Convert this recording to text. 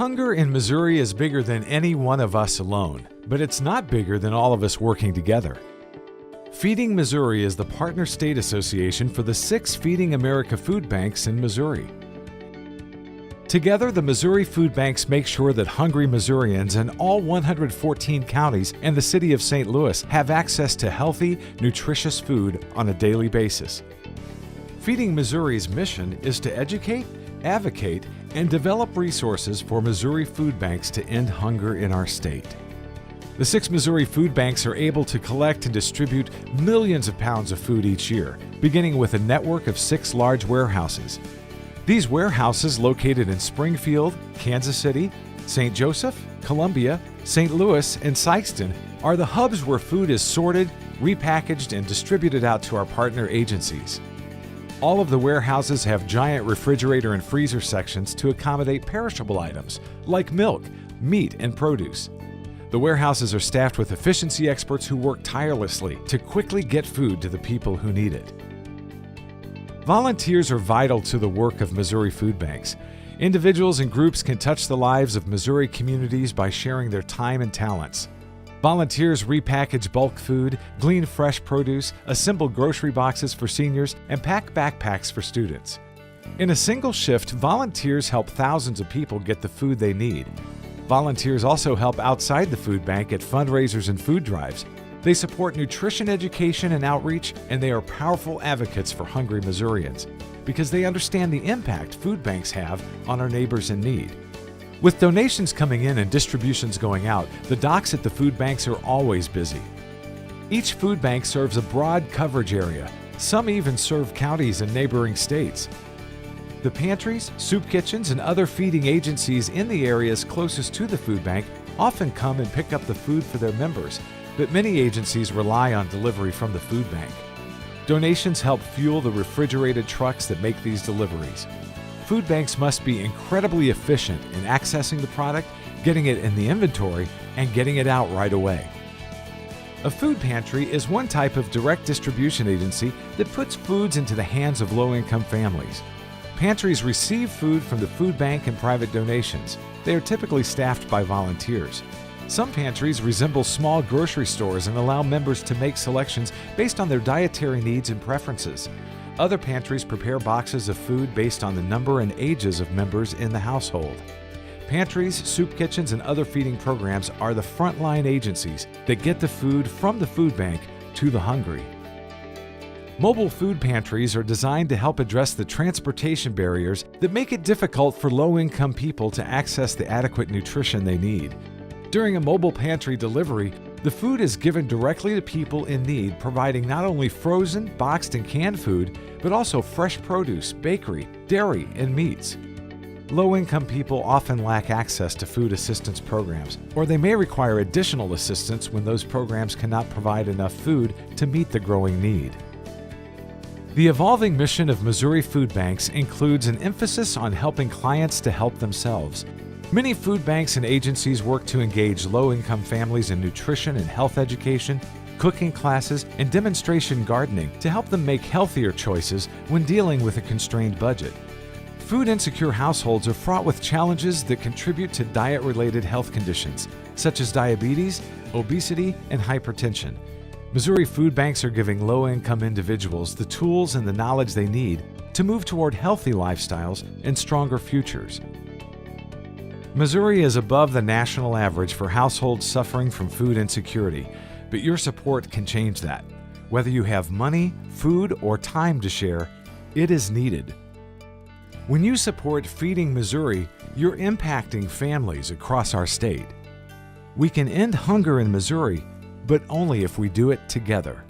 Hunger in Missouri is bigger than any one of us alone, but it's not bigger than all of us working together. Feeding Missouri is the partner state association for the 6 Feeding America food banks in Missouri. Together, the Missouri food banks make sure that hungry Missourians in all 114 counties and the city of St. Louis have access to healthy, nutritious food on a daily basis. Feeding Missouri's mission is to educate, advocate, and develop resources for Missouri food banks to end hunger in our state. The 6 Missouri food banks are able to collect and distribute millions of pounds of food each year, beginning with a network of 6 large warehouses. These warehouses, located in Springfield, Kansas City, St. Joseph, Columbia, St. Louis, and Sikeston, are the hubs where food is sorted, repackaged, and distributed out to our partner agencies. All of the warehouses have giant refrigerator and freezer sections to accommodate perishable items like milk, meat, and produce. The warehouses are staffed with efficiency experts who work tirelessly to quickly get food to the people who need it. Volunteers are vital to the work of Missouri food banks. Individuals and groups can touch the lives of Missouri communities by sharing their time and talents. Volunteers repackage bulk food, glean fresh produce, assemble grocery boxes for seniors, and pack backpacks for students. In a single shift, volunteers help thousands of people get the food they need. Volunteers also help outside the food bank at fundraisers and food drives. They support nutrition education and outreach, and they are powerful advocates for hungry Missourians because they understand the impact food banks have on our neighbors in need. With donations coming in and distributions going out, the docks at the food banks are always busy. Each food bank serves a broad coverage area. Some even serve counties and neighboring states. The pantries, soup kitchens, and other feeding agencies in the areas closest to the food bank often come and pick up the food for their members, but many agencies rely on delivery from the food bank. Donations help fuel the refrigerated trucks that make these deliveries. Food banks must be incredibly efficient in accessing the product, getting it in the inventory, and getting it out right away. A food pantry is one type of direct distribution agency that puts foods into the hands of low-income families. Pantries receive food from the food bank and private donations. They are typically staffed by volunteers. Some pantries resemble small grocery stores and allow members to make selections based on their dietary needs and preferences. Other pantries prepare boxes of food based on the number and ages of members in the household. Pantries, soup kitchens, and other feeding programs are the frontline agencies that get the food from the food bank to the hungry. Mobile food pantries are designed to help address the transportation barriers that make it difficult for low-income people to access the adequate nutrition they need. During a mobile pantry delivery, the food is given directly to people in need, providing not only frozen, boxed, and canned food, but also fresh produce, bakery, dairy, and meats. Low-income people often lack access to food assistance programs, or they may require additional assistance when those programs cannot provide enough food to meet the growing need. The evolving mission of Missouri food banks includes an emphasis on helping clients to help themselves. Many food banks and agencies work to engage low-income families in nutrition and health education, cooking classes, and demonstration gardening to help them make healthier choices when dealing with a constrained budget. Food-insecure households are fraught with challenges that contribute to diet-related health conditions, such as diabetes, obesity, and hypertension. Missouri food banks are giving low-income individuals the tools and the knowledge they need to move toward healthy lifestyles and stronger futures. Missouri is above the national average for households suffering from food insecurity, but your support can change that. Whether you have money, food, or time to share, it is needed. When you support Feeding Missouri, you're impacting families across our state. We can end hunger in Missouri, but only if we do it together.